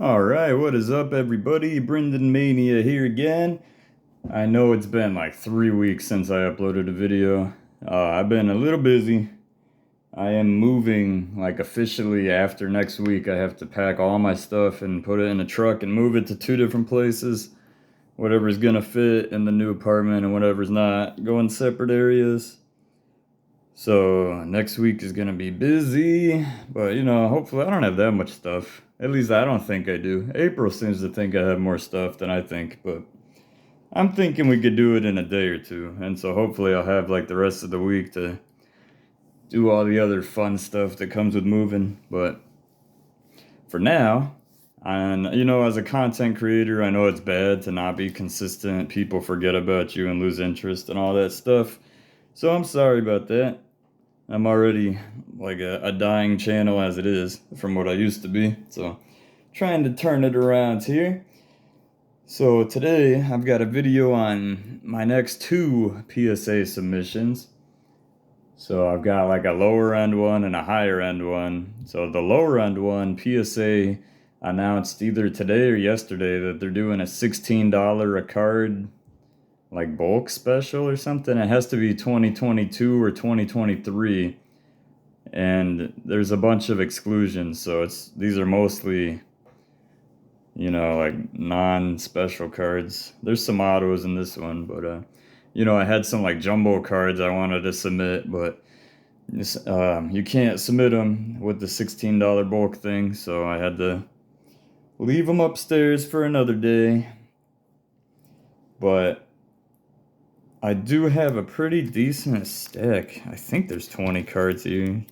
Alright, what is up everybody? Brendan Mania here again. I know it's been like 3 weeks since I uploaded a video. I've been a little busy. I am moving like officially after next week. I have to pack all my stuff and put it in a truck and move it to 2 different places. Whatever's gonna fit in the new apartment and whatever's not, go in separate areas. So next week is gonna be busy, but hopefully I don't have that much stuff. At least I don't think I do. April seems to think I have more stuff than I think, but I'm thinking we could do it in a day or two. And so hopefully I'll have like the rest of the week to do all the other fun stuff that comes with moving. But for now, and as a content creator, I know it's bad to not be consistent. People forget about you and lose interest and all that stuff. So I'm sorry about that. I'm already like a dying channel as it is from what I used to be. So trying to turn it around here. So today I've got a video on my next two PSA submissions. So I've got like a lower end one and a higher end one. So the lower end one, PSA announced either today or yesterday that they're doing a $16 a card like bulk special or something. It has to be 2022 or 2023. And there's a bunch of exclusions, so these are mostly like non-special cards. There's some autos in this one, but I had some like jumbo cards I wanted to submit, but you can't submit them with the $16 bulk thing, so I had to leave them upstairs for another day. But I do have a pretty decent stack. I think there's 20 cards here.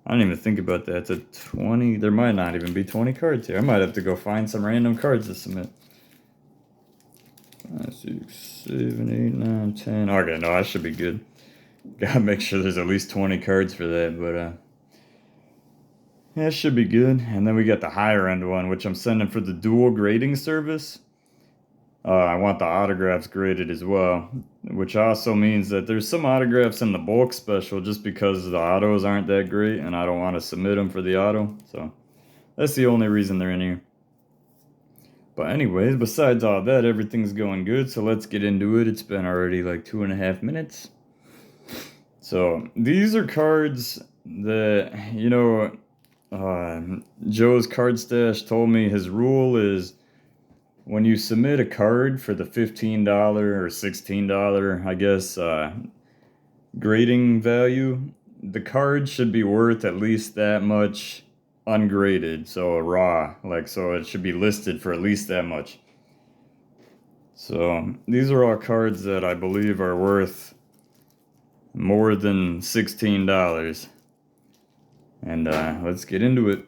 I didn't even think about that. It's a 20. There might not even be 20 cards here. I might have to go find some random cards to submit. 5, 6, 7, 8, 9, 10. Okay, no, I should be good. Gotta make sure there's at least 20 cards for that, but yeah, it should be good. And then we got the higher end one, which I'm sending for the dual grading service. I want the autographs graded as well, which also means that there's some autographs in the bulk special just because the autos aren't that great and I don't want to submit them for the auto. So that's the only reason they're in here. But anyways, besides all that, everything's going good. So let's get into it. It's been already like 2.5 minutes. So these are cards that, Joe's Card Stash told me his rule is when you submit a card for the $15 or $16, I guess, grading value, the card should be worth at least that much ungraded, so a raw, so it should be listed for at least that much. So these are all cards that I believe are worth more than $16. And let's get into it.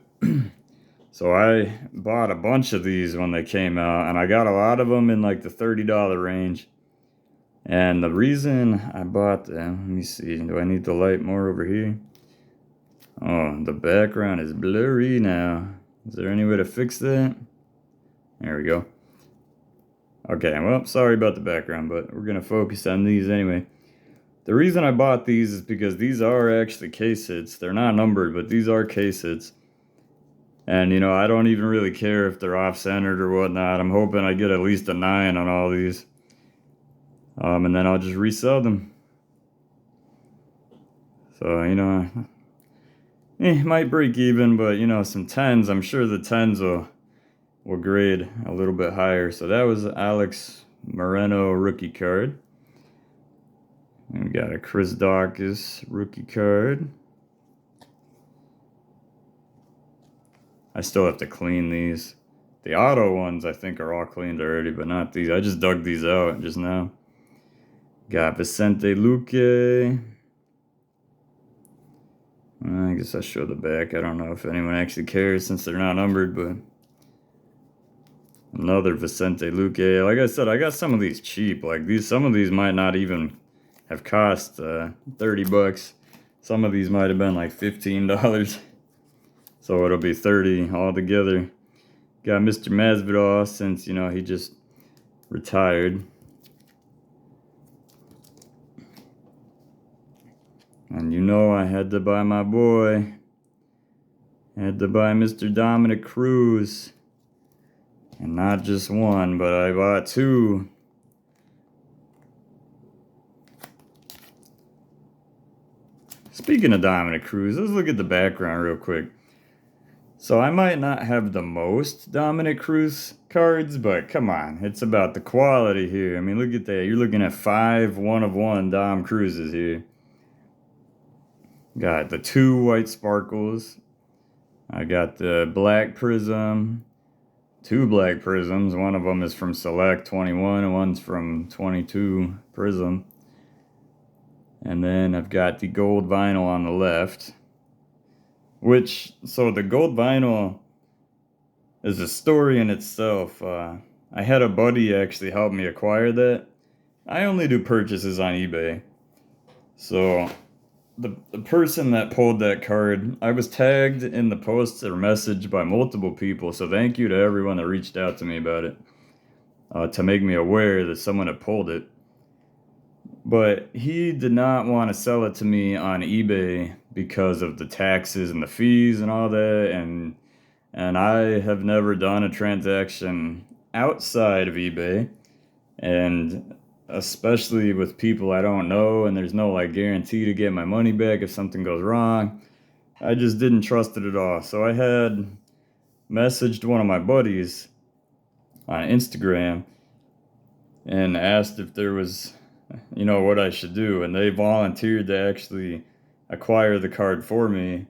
So I bought a bunch of these when they came out, and I got a lot of them in like the $30 range. And the reason I bought them, let me see, do I need the light more over here? Oh, the background is blurry now. Is there any way to fix that? There we go. Okay, well, sorry about the background, but we're gonna focus on these anyway. The reason I bought these is because these are actually case hits. They're not numbered, but these are case hits. And, I don't even really care if they're off-centered or whatnot. I'm hoping I get at least a 9 on all these. And then I'll just resell them. So, might break even, but, some 10s. I'm sure the 10s will grade a little bit higher. So that was Alex Moreno rookie card. And we got a Chris Dawkins rookie card. I still have to clean these. The auto ones I think are all cleaned already, but not these. I just dug these out just now. Got Vicente Luque. I guess I show the back. I don't know if anyone actually cares since they're not numbered, but another Vicente Luque. Like I said, I got some of these cheap. Some of these might not even have cost $30. Some of these might have been like $15. So it'll be 30 altogether. Got Mr. Masvidal since, he just retired. And I had to buy my boy. I had to buy Mr. Dominic Cruz. And not just one, but I bought two. Speaking of Dominic Cruz, let's look at the background real quick. So I might not have the most Dominic Cruz cards, but come on, it's about the quality here. I mean, look at that. You're looking at 5 1-of-1 Dom Cruzes here. Got the 2 white sparkles. I got the black prism. 2 black prisms. One of them is from Select 21 and one's from 22 Prism. And then I've got the gold vinyl on the left. So the gold vinyl is a story in itself. I had a buddy actually help me acquire that. I only do purchases on eBay. So the person that pulled that card, I was tagged in the post or message by multiple people. So thank you to everyone that reached out to me about it to make me aware that someone had pulled it. But he did not want to sell it to me on eBay because of the taxes and the fees and all that. And I have never done a transaction outside of eBay. And especially with people I don't know, and there's no like guarantee to get my money back if something goes wrong. I just didn't trust it at all. So I had messaged one of my buddies on Instagram and asked if there was, what I should do. And they volunteered to actually acquire the card for me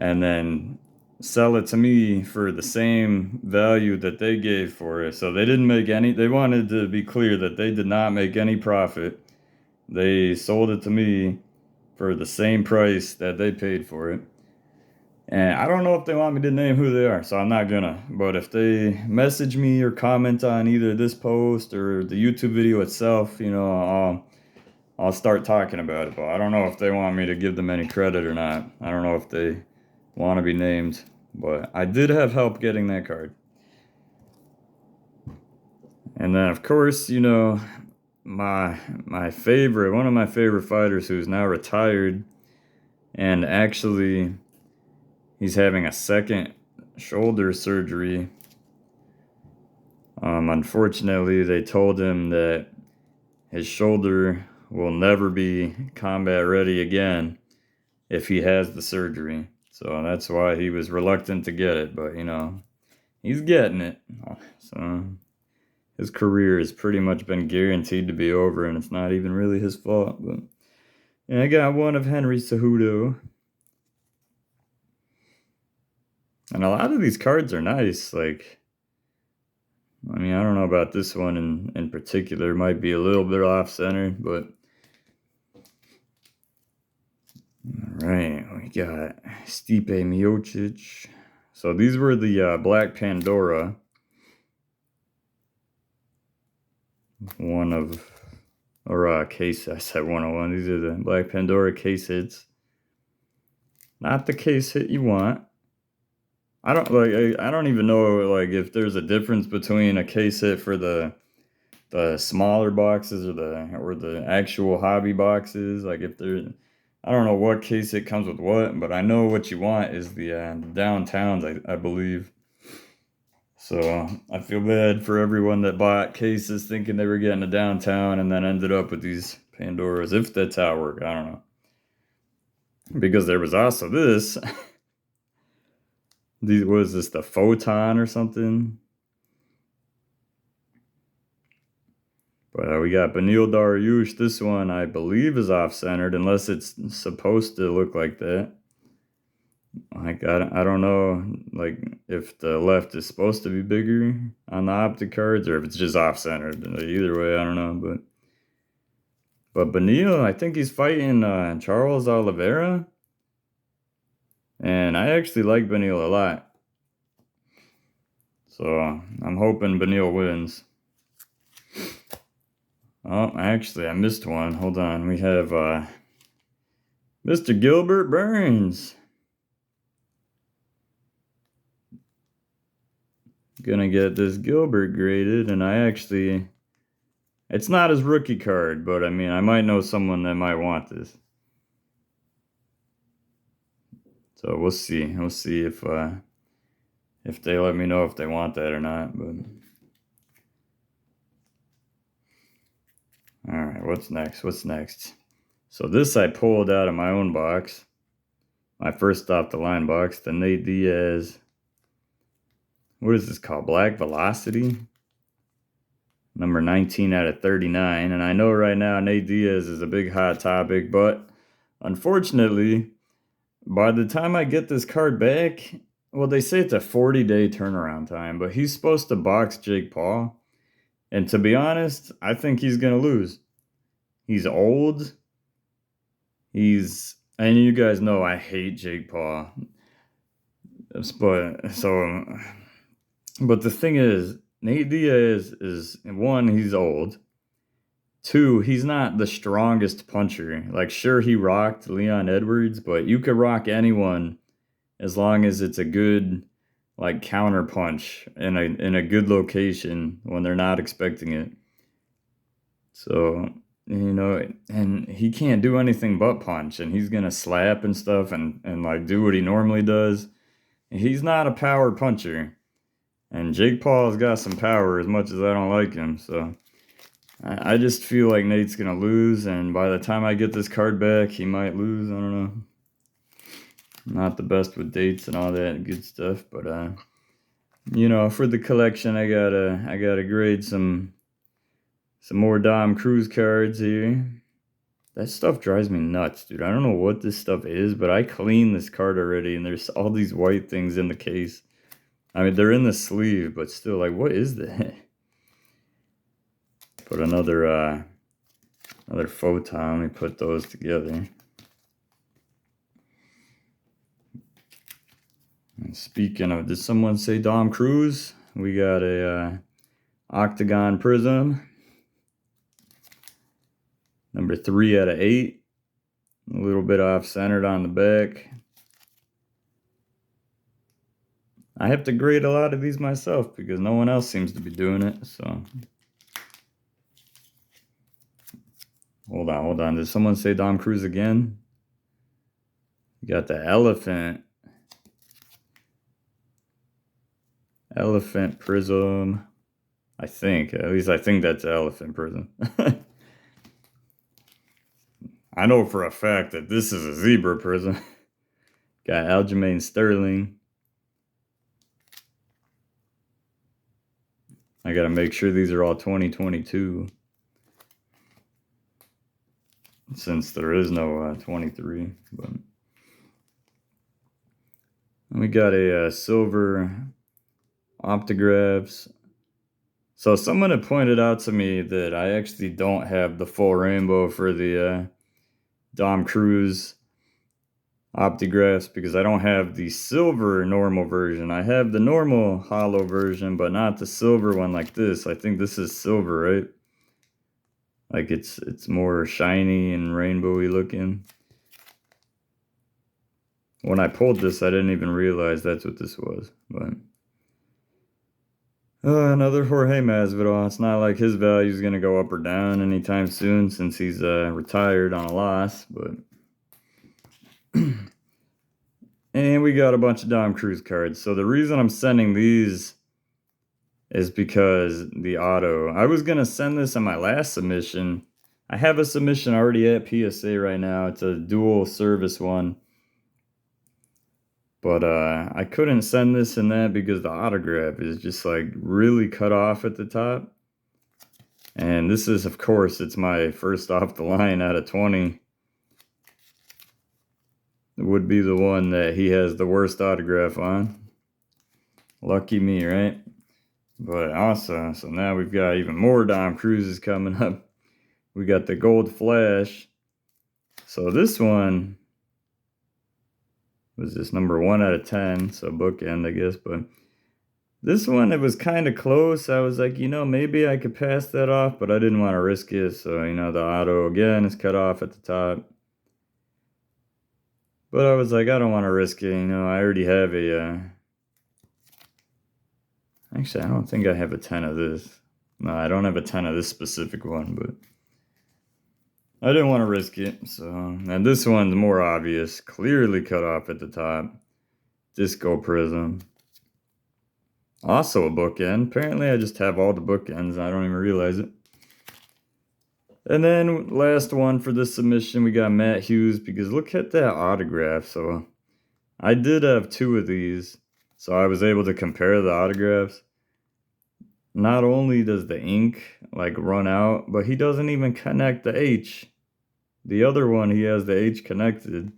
and then sell it to me for the same value that they gave for it. So they didn't make they wanted to be clear that they did not make any profit. They sold it to me for the same price that they paid for it. And I don't know if they want me to name who they are, so I'm not gonna. But if they message me or comment on either this post or the YouTube video itself, I'll start talking about it. But I don't know if they want me to give them any credit or not. I don't know if they want to be named, but I did have help getting that card. And then of course, my favorite, one of my favorite fighters who's now retired, and actually he's having a second shoulder surgery. Unfortunately, they told him that his shoulder will never be combat ready again if he has the surgery. So that's why he was reluctant to get it, but he's getting it. So his career has pretty much been guaranteed to be over, and it's not even really his fault. But and I got one of Henry Cejudo. And a lot of these cards are nice. Like, I mean, I don't know about this one in particular. It might be a little bit off-center, but all right, we got Stipe Miocic. So these were the Black Pandora. Case, I said 101. These are the Black Pandora case hits. Not the case hit you want. I don't even know like if there's a difference between a case hit for the smaller boxes or the actual hobby boxes. Like if there, I don't know what case it comes with what, but I know what you want is the downtowns, I believe. So I feel bad for everyone that bought cases thinking they were getting a downtown and then ended up with these Pandoras, if that's how it worked. I don't know. Because there was also this. Was this the Photon or something? But we got Beneil Dariush. This one, I believe, is off-centered, unless it's supposed to look like that. Like, I don't know, like, if the left is supposed to be bigger on the optic cards, or if it's just off-centered. Either way, I don't know, But Beneil, I think he's fighting Charles Oliveira. And I actually like Beneil a lot. So I'm hoping Beneil wins. Oh, actually, I missed one. Hold on. We have Mr. Gilbert Burns. Gonna get this Gilbert graded, and it's not his rookie card, but I mean, I might know someone that might want this. So we'll see. We'll see if if they let me know if they want that or not. But all right, what's next? So this I pulled out of my own box, my first off the line box, the Nate Diaz. What is this called? Black Velocity? Number 19 out of 39. And I know right now Nate Diaz is a big hot topic, but unfortunately, by the time I get this card back, well, they say it's a 40-day turnaround time, but he's supposed to box Jake Paul. And to be honest, I think he's going to lose. He's old. And you guys know I hate Jake Paul. But the thing is, Nate Diaz is, one, he's old. Two, he's not the strongest puncher. Like, sure, he rocked Leon Edwards, but you could rock anyone as long as it's a good, like, counter punch in a good location when they're not expecting it. So, you know, and he can't do anything but punch, and he's gonna slap and stuff and like do what he normally does. He's not a power puncher. And Jake Paul's got some power as much as I don't like him, so I just feel like Nate's going to lose, and by the time I get this card back, he might lose. I don't know. Not the best with dates and all that good stuff, but you know, for the collection, I gotta grade some more Dom Cruz cards here. That stuff drives me nuts, dude. I don't know what this stuff is, but I cleaned this card already, and there's all these white things in the case. I mean, they're in the sleeve, but still, like, what is that? Put another photon. Let me put those together. And speaking of, did someone say Dom Cruz? We got a Octagon Prism. Number 3 out of 8. A little bit off-centered on the back. I have to grade a lot of these myself because no one else seems to be doing it, so. Hold on. Did someone say Dom Cruz again? You got the Elephant Prism. I think. At least I think that's Elephant Prism. I know for a fact that this is a Zebra Prism. Got Aljamain Sterling. I gotta make sure these are all 2022. Since there is no 23. But we got a silver Optographs. So someone had pointed out to me that I actually don't have the full rainbow for the Dom Cruz Optographs because I don't have the silver normal version. I have the normal hollow version, but not the silver one like this. I think this is silver, right? Like it's more shiny and rainbowy looking. When I pulled this, I didn't even realize that's what this was. But another Jorge Masvidal. It's not like his value is going to go up or down anytime soon since he's retired on a loss. But and we got a bunch of Dom Cruz cards. So the reason I'm sending these is because the auto. I was going to send this on my last submission. I have a submission already at PSA right now. It's a dual service one. But I couldn't send this and that because the autograph is just like really cut off at the top. And this is, of course, it's my first off the line out of 20. It would be the one that he has the worst autograph on. Lucky me, right? But awesome. So now we've got even more Dom Cruzes coming up. We got the Gold Flash. So this one was this number 1 out of 10. So bookend, I guess. But this one, it was kind of close. I was like, you know, maybe I could pass that off, but I didn't want to risk it. So, you know, the auto again is cut off at the top. But I was like, I don't want to risk it. You know, I already have a... Actually, I don't think I have a 10 of this. No, I don't have a 10 of this specific one, but I didn't want to risk it. So, and this one's more obvious. Clearly cut off at the top. Disco Prism. Also a bookend. Apparently I just have all the bookends. I don't even realize it. And then last one for this submission, we got Matt Hughes, because look at that autograph. So I did have two of these, so I was able to compare the autographs. Not only does the ink like run out, but he doesn't even connect the H. The other one, he has the H connected.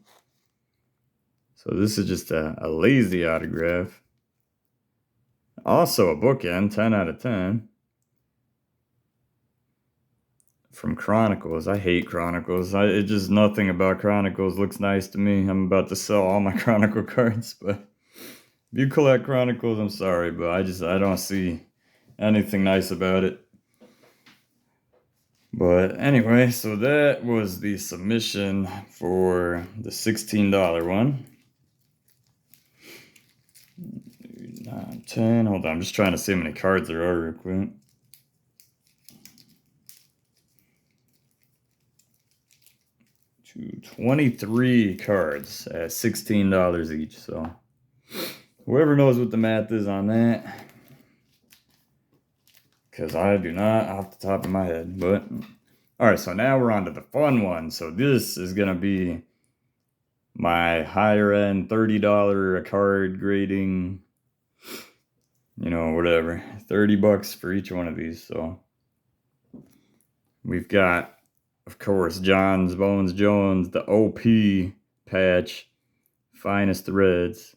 So this is just a lazy autograph. Also a bookend, 10 out of 10. From Chronicles. I hate Chronicles. It just nothing about Chronicles looks nice to me. I'm about to sell all my Chronicle cards, but if you collect Chronicles, I'm sorry, but I don't see anything nice about it. But anyway, so that was the submission for the $16 one. 9, 10. Hold on, I'm just trying to see how many cards there are real quick. To 23 cards at $16 each. So whoever knows what the math is on that, because I do not off the top of my head. But all right, so now we're on to the fun one. So this is gonna be my higher end $30 a card grading, you know, whatever, $30 for each one of these. So we've got, of course, Johns Bones Jones, the OP patch, finest reds.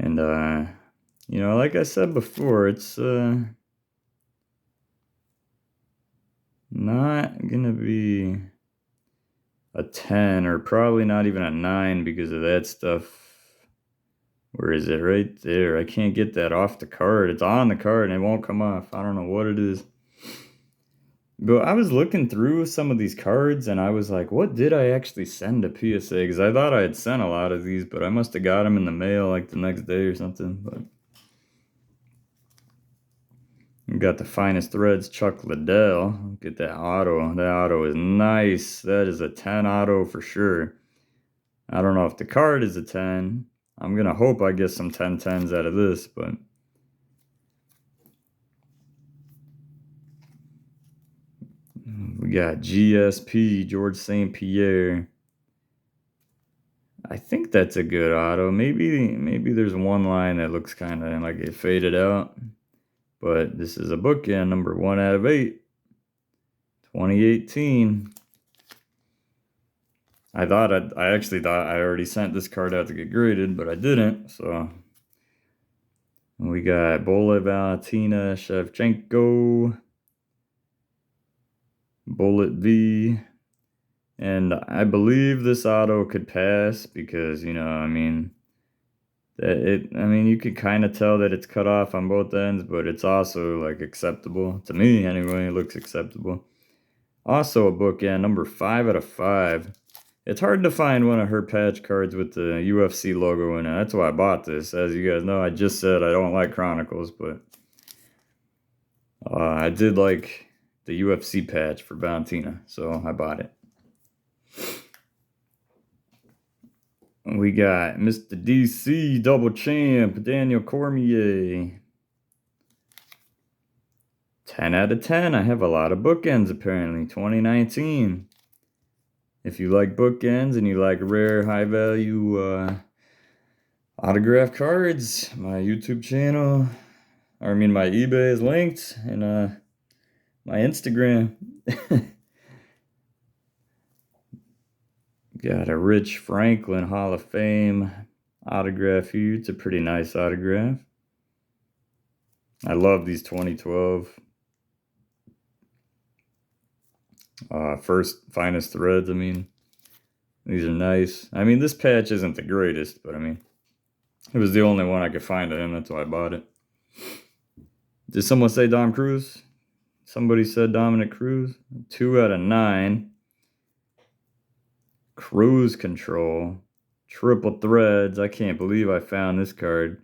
And you know, like I said before, it's not gonna be a 10, or probably not even a 9 because of that stuff. Where is it? Right there. I can't get that off the card. It's on the card and it won't come off. I don't know what it is. But I was looking through some of these cards and I was like, what did I actually send to PSA? Because I thought I had sent a lot of these, but I must have got them in the mail like the next day or something. But we got the finest threads, Chuck Liddell. Get that auto. That auto is nice. That is a 10 auto for sure. I don't know if the card is a 10. I'm going to hope I get some 10-10s out of this, but we got GSP, George St. Pierre. I think that's a good auto. Maybe there's one line that looks kind of like it faded out. But this is a bookend, number 1 out of 8. 2018. I actually thought I already sent this card out to get graded, but I didn't. So we got Bola Valentina Shevchenko, Bullet V, and I believe this auto could pass because, you know, I mean, you could kind of tell that it's cut off on both ends, but it's also like acceptable to me anyway. It looks acceptable. Also a bookend, number 5 out of 5. It's hard to find one of her patch cards with the UFC logo in it. That's why I bought this. As you guys know, I just said I don't like Chronicles, but I did like the UFC patch for Valentina, so I bought it. We got Mr. DC double champ, Daniel Cormier. 10 out of 10. I have a lot of bookends apparently. 2019. If you like bookends and you like rare, high value autograph cards, my YouTube channel, my eBay is linked, and my Instagram. Got a Rich Franklin Hall of Fame autograph here. It's a pretty nice autograph. I love these 2012 first finest threads. I mean, these are nice. I mean, this patch isn't the greatest, but I mean, it was the only one I could find of him. That's why I bought it. Did someone say Dom Cruz? Somebody said Dominic Cruz. 2 out of 9. Cruise Control. Triple threads. I can't believe I found this card.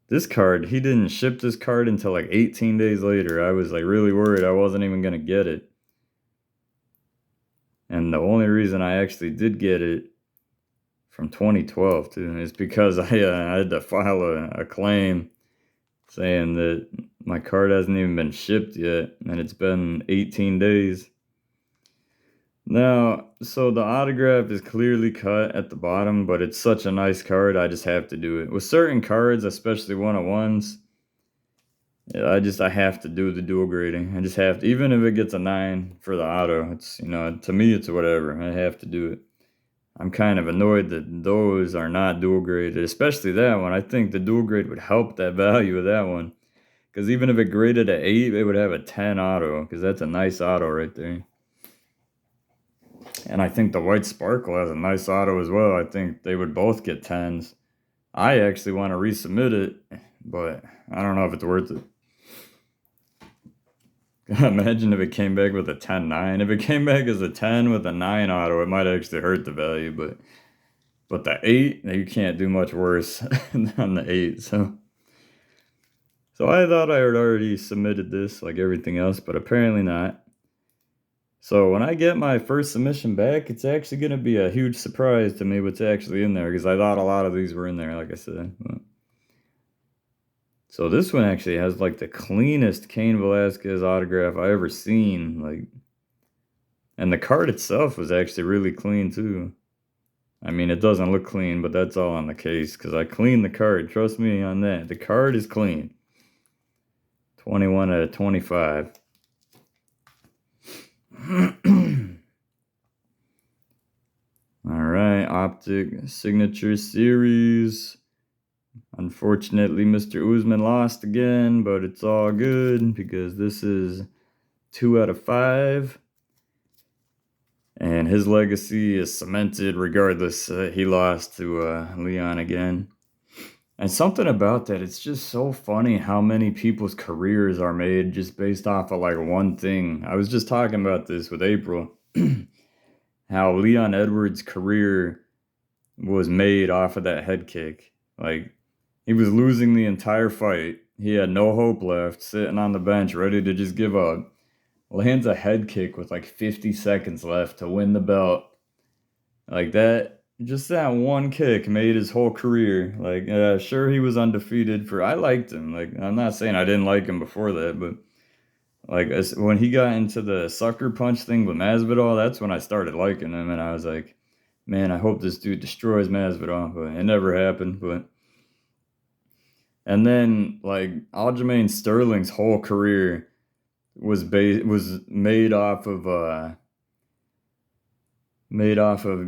This card, he didn't ship this card until like 18 days later. I was like really worried I wasn't even going to get it. And the only reason I actually did get it from 2012 too. It's because I had to file a claim saying that my card hasn't even been shipped yet, and it's been 18 days. Now, so the autograph is clearly cut at the bottom, but it's such a nice card, I just have to do it. With certain cards, especially one-on-ones, I have to do the dual grading. I just have to, even if it gets a 9 for the auto, it's, to me, it's whatever. I have to do it. I'm kind of annoyed that those are not dual graded, especially that one. I think the dual grade would help that value of that one. Because even if it graded at 8, it would have a 10 auto, because that's a nice auto right there. And I think the White Sparkle has a nice auto as well. I think they would both get 10s. I actually want to resubmit it, but I don't know if it's worth it. Imagine if it came back with a 10-9. If it came back as a 10 with a 9 auto, it might actually hurt the value, but the 8, you can't do much worse than the 8. So I thought I had already submitted this like everything else, but apparently not. So when I get my first submission back, it's actually going to be a huge surprise to me what's actually in there, because I thought a lot of these were in there, like I said. So this one actually has like the cleanest Cain Velasquez autograph I ever seen. Like, and the card itself was actually really clean too. I mean, it doesn't look clean, but that's all on the case, because I cleaned the card. Trust me on that. The card is clean. 21 out of 25. Alright, Optic Signature Series. Unfortunately, Mr. Usman lost again, but it's all good because this is 2 out of 5. And his legacy is cemented regardless. He lost to Leon again. And something about that, it's just so funny how many people's careers are made just based off of like one thing. I was just talking about this with April. How Leon Edwards' career was made off of that head kick. Like, he was losing the entire fight. He had no hope left, sitting on the bench, ready to just give up. Lands a head kick with like 50 seconds left to win the belt. Like that, just that one kick made his whole career. Like, sure, he was undefeated I liked him. Like, I'm not saying I didn't like him before that, but like when he got into the sucker punch thing with Masvidal, that's when I started liking him, and I was like, man, I hope this dude destroys Masvidal, but it never happened. And then like Aljamain Sterling's whole career was made off of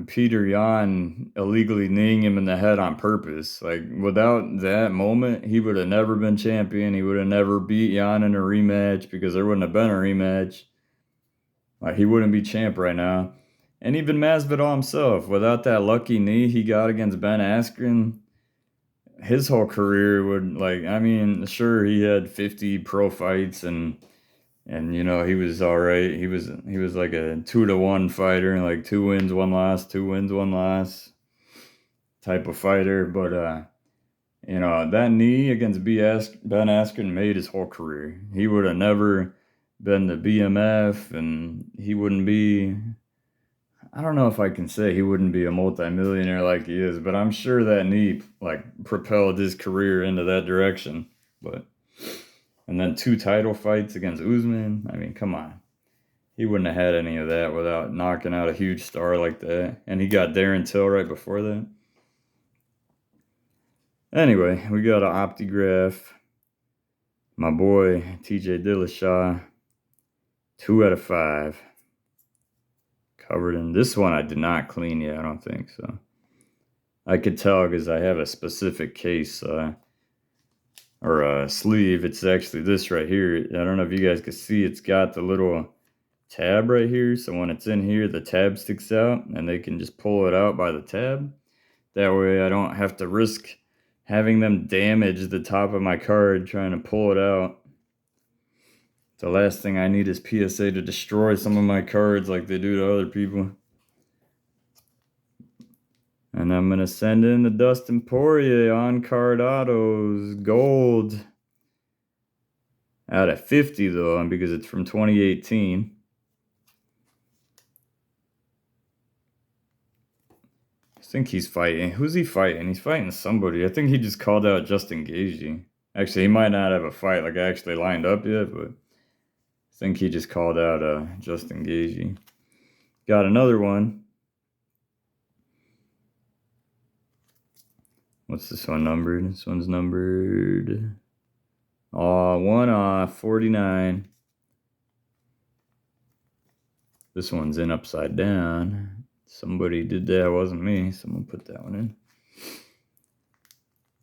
Peter Yan illegally kneeing him in the head on purpose. Like, without that moment, he would have never been champion. He would have never beat Yan in a rematch, because there wouldn't have been a rematch. Like, he wouldn't be champ right now. And even Masvidal himself, without that lucky knee he got against Ben Askren, his whole career would, like, I mean, sure, he had 50 pro fights, and he was all right. He was like a 2-1 fighter, like 2 wins, 1 loss, 2 wins, 1 loss type of fighter. But that knee against Ben Askren made his whole career. He would have never been the BMF, and he wouldn't be. I don't know if I can say he wouldn't be a multimillionaire like he is, but I'm sure that knee like propelled his career into that direction. And then 2 title fights against Usman. I mean, come on. He wouldn't have had any of that without knocking out a huge star like that. And he got Darren Till right before that. Anyway, we got an Optigraph. My boy, TJ Dillashaw. 2 out of 5. Covered in. This one I did not clean yet, I don't think so. I could tell because I have a specific case, or a sleeve. It's actually this right here. I don't know if you guys can see, it's got the little tab right here. So when it's in here, the tab sticks out, and they can just pull it out by the tab. That way I don't have to risk having them damage the top of my card trying to pull it out. The last thing I need is PSA to destroy some of my cards like they do to other people. And I'm going to send in the Dustin Poirier on-card autos, gold. Out of 50 though, because it's from 2018. think he's fighting. Who's he fighting? He's fighting somebody. I think he just called out Justin Gaethje. Actually, he might not have a fight like actually lined up yet, but I think he just called out Justin Gaethje. Got another one. What's this one numbered? This one's numbered 49. This one's in upside down. Somebody did that, it wasn't me. Someone put that one in.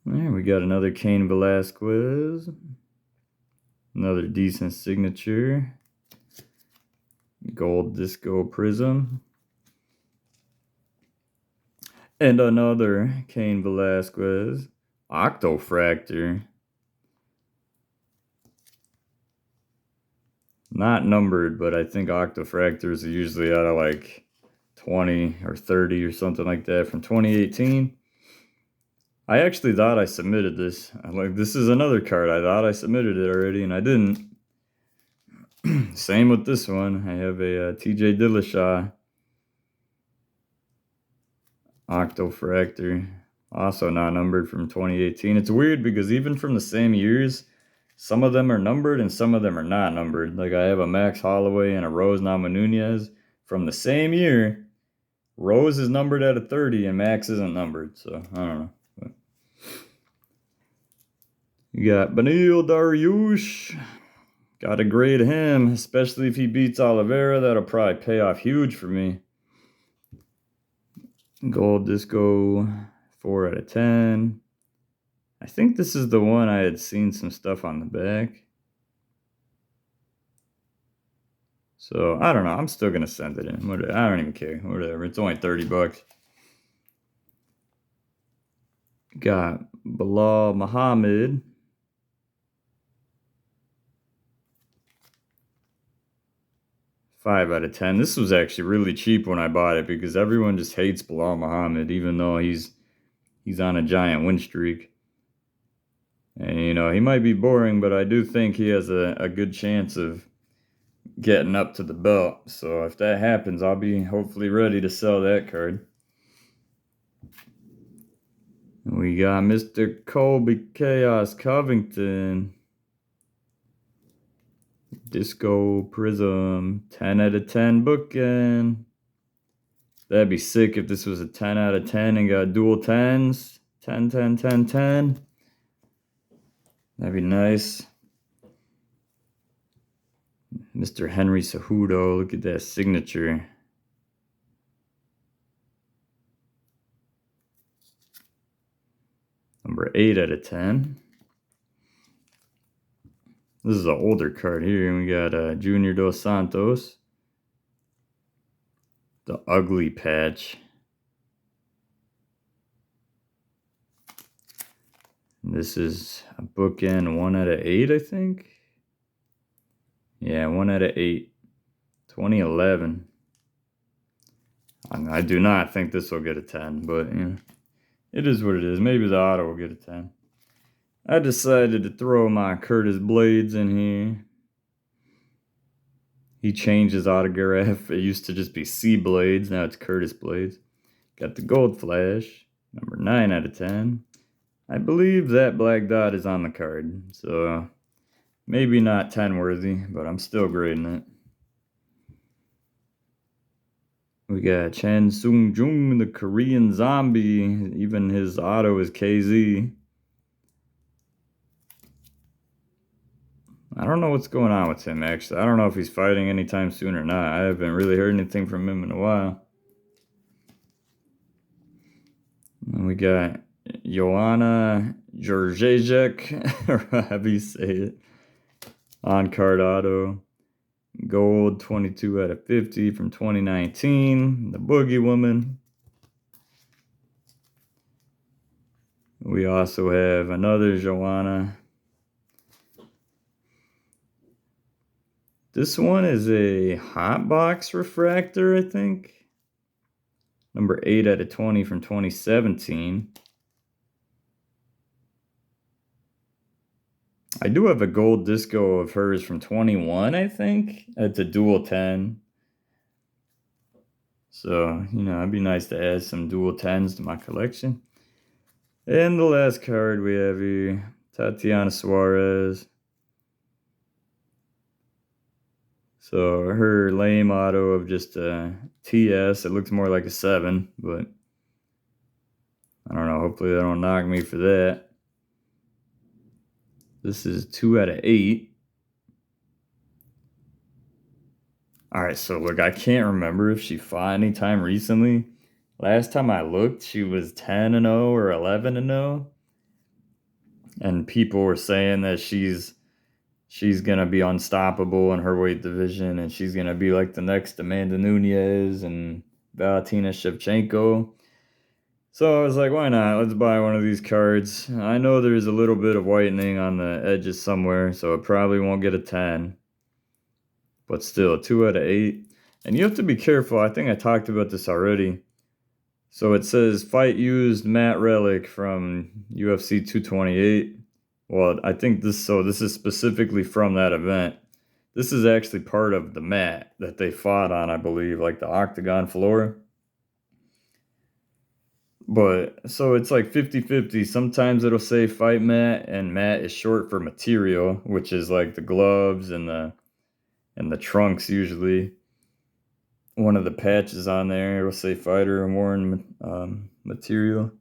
There, we got another Cain Velasquez. Another decent signature. Gold Disco Prism. And another Cain Velasquez. Octofractor. Not numbered, but I think Octofractors are usually out of like 20 or 30 or something like that from 2018. I actually thought I submitted this. This is another card. I thought I submitted it already, and I didn't. Same with this one. I have a TJ Dillashaw Octofractor, also not numbered from 2018. It's weird because even from the same years, some of them are numbered and some of them are not numbered. Like I have a Max Holloway and a Rose Namajunas from the same year. Rose is numbered at a 30 and Max isn't numbered, so I don't know. You got Beneil Dariush. Gotta grade him, especially if he beats Oliveira. That'll probably pay off huge for me. Gold Disco, 4 out of 10. I think this is the one I had seen some stuff on the back. So, I don't know. I'm still going to send it in. Whatever. I don't even care. Whatever. It's only $30. Got Bilal Muhammad. Five out of 10. This was actually really cheap when I bought it because everyone just hates Bilal Muhammad, even though he's on a giant win streak. And, you know, he might be boring, but I do think he has a good chance of getting up to the belt. So if that happens, I'll be hopefully ready to sell that card. And we got Mr. Colby Chaos Covington. Disco Prism, 10 out of 10 bookend. That'd be sick if this was a 10 out of 10 and got dual 10s. 10, 10, 10, 10. That'd be nice. Mr. Henry Cejudo, look at that signature. Number 8 out of 10. This is an older card here. We got Junior Dos Santos. The ugly patch. This is a bookend 1 out of 8, I think. Yeah, 1 out of 8. 2011. I do not think this will get a 10, but you know, it is what it is. Maybe the auto will get a 10. I decided to throw my Curtis Blades in here. He changed his autograph. It used to just be C Blades. Now it's Curtis Blades. Got the Gold Flash. Number 9 out of 10. I believe that black dot is on the card. So maybe not 10 worthy, but I'm still grading it. We got Chan Sung Jung, the Korean Zombie. Even his auto is KZ. I don't know what's going on with him, actually. I don't know if he's fighting anytime soon or not. I haven't really heard anything from him in a while. And we got Joanna Jurjacek, or however you say it. On card auto. Gold, 22 out of 50 from 2019. The Boogie Woman. We also have another Joanna. This one is a hot box refractor, I think. Number 8 out of 20 from 2017. I do have a gold disco of hers from 21, I think. It's a dual 10. So, you know, it'd be nice to add some dual 10s to my collection. And the last card we have here, Tatiana Suarez. So her lame auto of just a TS, it looks more like a 7, but I don't know, hopefully they don't knock me for that. This is 2 out of 8. Alright, so look, I can't remember if she fought anytime recently. Last time I looked, she was 10-0 or 11-0. And people were saying that she's gonna be unstoppable in her weight division, and she's gonna be like the next Amanda Nunes and Valentina Shevchenko. So I was like, why not? Let's buy one of these cards. I know there's a little bit of whitening on the edges somewhere, so it probably won't get a 10. But still, 2 out of 8. And you have to be careful. I think I talked about this already. So it says fight used matte relic from UFC 228. Well, I think this is specifically from that event. This is actually part of the mat that they fought on, I believe, like the octagon floor. But so it's like 50-50. Sometimes it'll say fight mat, and mat is short for material, which is like the gloves and the trunks usually. One of the patches on there it'll say fighter and worn material.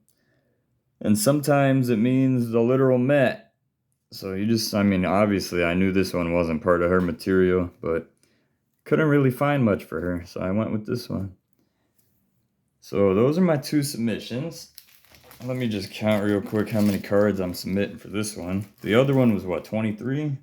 And sometimes it means the literal mat. So I mean, obviously I knew this one wasn't part of her material, but couldn't really find much for her, so I went with this one. So those are my 2 submissions. Let me just count real quick how many cards I'm submitting for this one. The other one was what, 23?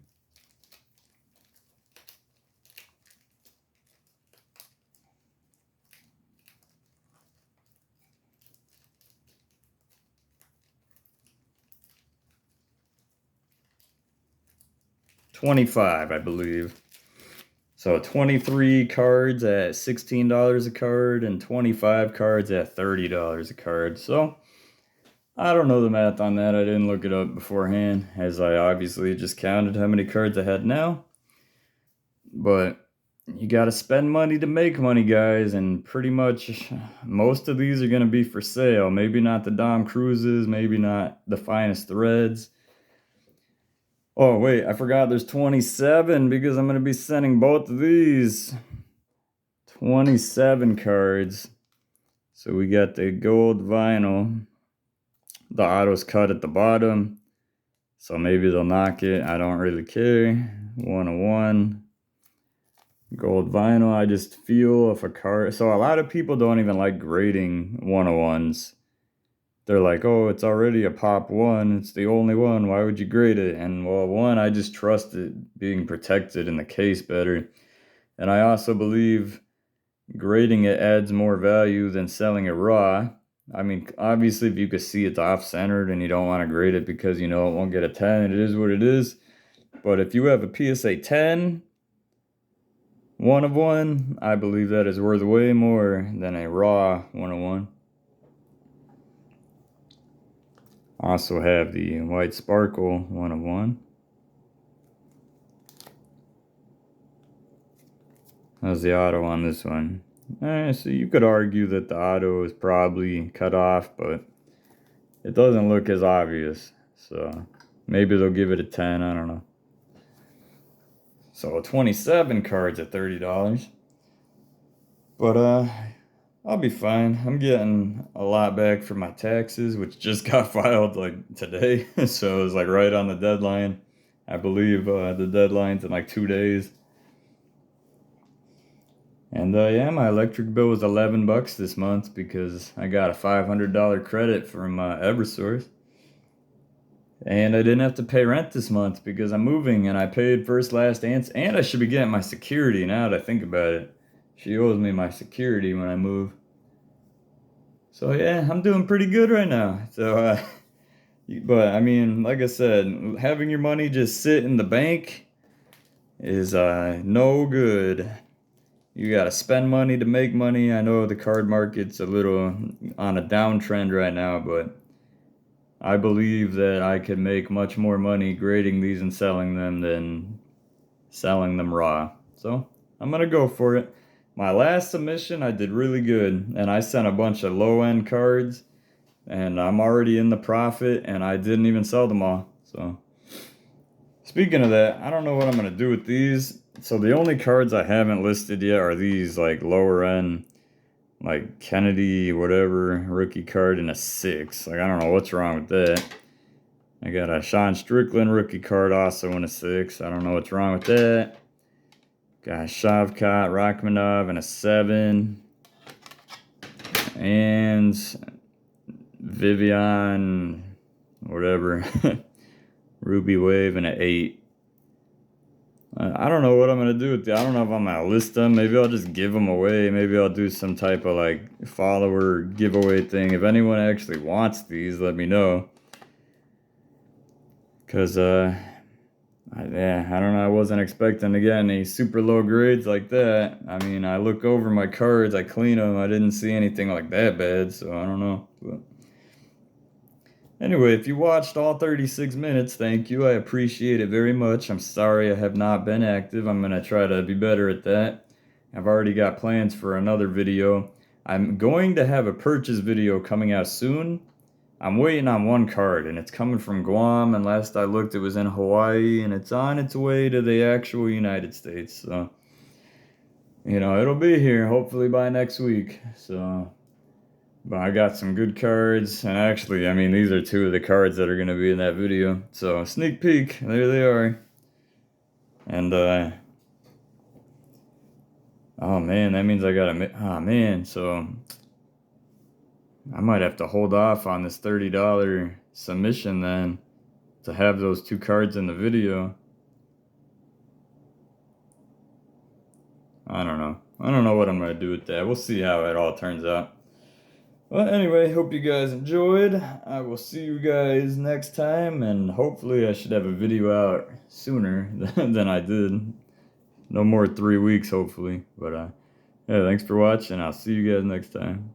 $25, I believe. So 23 cards at $16 a card and 25 cards at $30 a card. So I don't know the math on that. I didn't look it up beforehand, as I obviously just counted how many cards I had now. But you got to spend money to make money, guys, and pretty much most of these are going to be for sale. Maybe not the Dom Cruzes, maybe not the Finest Threads. Oh, wait, I forgot there's 27 because I'm going to be sending both of these. 27 cards. So we got the gold vinyl. The auto's cut at the bottom. So maybe they'll knock it. I don't really care. 101. Gold vinyl. I just feel if a card... So a lot of people don't even like grading 101s. They're like, oh, it's already a pop 1. It's the only one. Why would you grade it? And well, one, I just trust it being protected in the case better. And I also believe grading it adds more value than selling it raw. I mean, obviously, if you could see it's off-centered and you don't want to grade it because you know it won't get a 10, it is what it is. But if you have a PSA 10, 1 of 1, I believe that is worth way more than a raw 101. Also have the white sparkle 1 of 1. How's the auto on this one? So you could argue that the auto is probably cut off, but it doesn't look as obvious. So maybe they'll give it a 10, I don't know. So 27 cards at $30. But I'll be fine. I'm getting a lot back for my taxes, which just got filed like today. So it was like right on the deadline. I believe the deadline's in like 2 days. And yeah, my electric bill was $11 this month because I got a $500 credit from Eversource. And I didn't have to pay rent this month because I'm moving and I paid first, last, and I should be getting my security now that I think about it. She owes me my security when I move. So yeah, I'm doing pretty good right now. So, but I mean, like I said, having your money just sit in the bank is no good. You gotta spend money to make money. I know the card market's a little on a downtrend right now, but I believe that I could make much more money grading these and selling them than selling them raw. So I'm gonna go for it. my last submission, I did really good, and I sent a bunch of low-end cards, and I'm already in the profit, and I didn't even sell them all. So, speaking of that, I don't know what I'm gonna do with these. So the only cards I haven't listed yet are these like lower end, like Kennedy, whatever, rookie card in a 6. Like, I don't know what's wrong with that. I got a Sean Strickland rookie card also in a 6. I don't know what's wrong with that. Got Shavkat Rachmanov in a 7. And Vivian, whatever, Ruby Wave in an 8. I don't know what I'm going to do with I don't know if I'm going to list them. Maybe I'll just give them away. Maybe I'll do some type of like follower giveaway thing. If anyone actually wants these, let me know. Because, yeah, I don't know. I wasn't expecting to get any super low grades like that. I mean, I look over my cards, I clean them. I didn't see anything like that bad, so I don't know. But anyway, if you watched all 36 minutes, thank you. I appreciate it very much. I'm sorry I have not been active. I'm going to try to be better at that. I've already got plans for another video. I'm going to have a purchase video coming out soon. I'm waiting on one card, and it's coming from Guam, and last I looked, it was in Hawaii, and it's on its way to the actual United States. So, you know, it'll be here hopefully by next week. So, but I got some good cards, and actually, I mean, these are 2 of the cards that are going to be in that video. So, sneak peek, there they are. And, oh man, that means I gotta, oh man, so I might have to hold off on this $30 submission then to have those 2 cards in the video. I don't know. I don't know what I'm going to do with that. We'll see how it all turns out. Well, anyway, hope you guys enjoyed. I will see you guys next time, and hopefully I should have a video out sooner than I did. No more 3 weeks, hopefully. But, yeah, thanks for watching. I'll see you guys next time.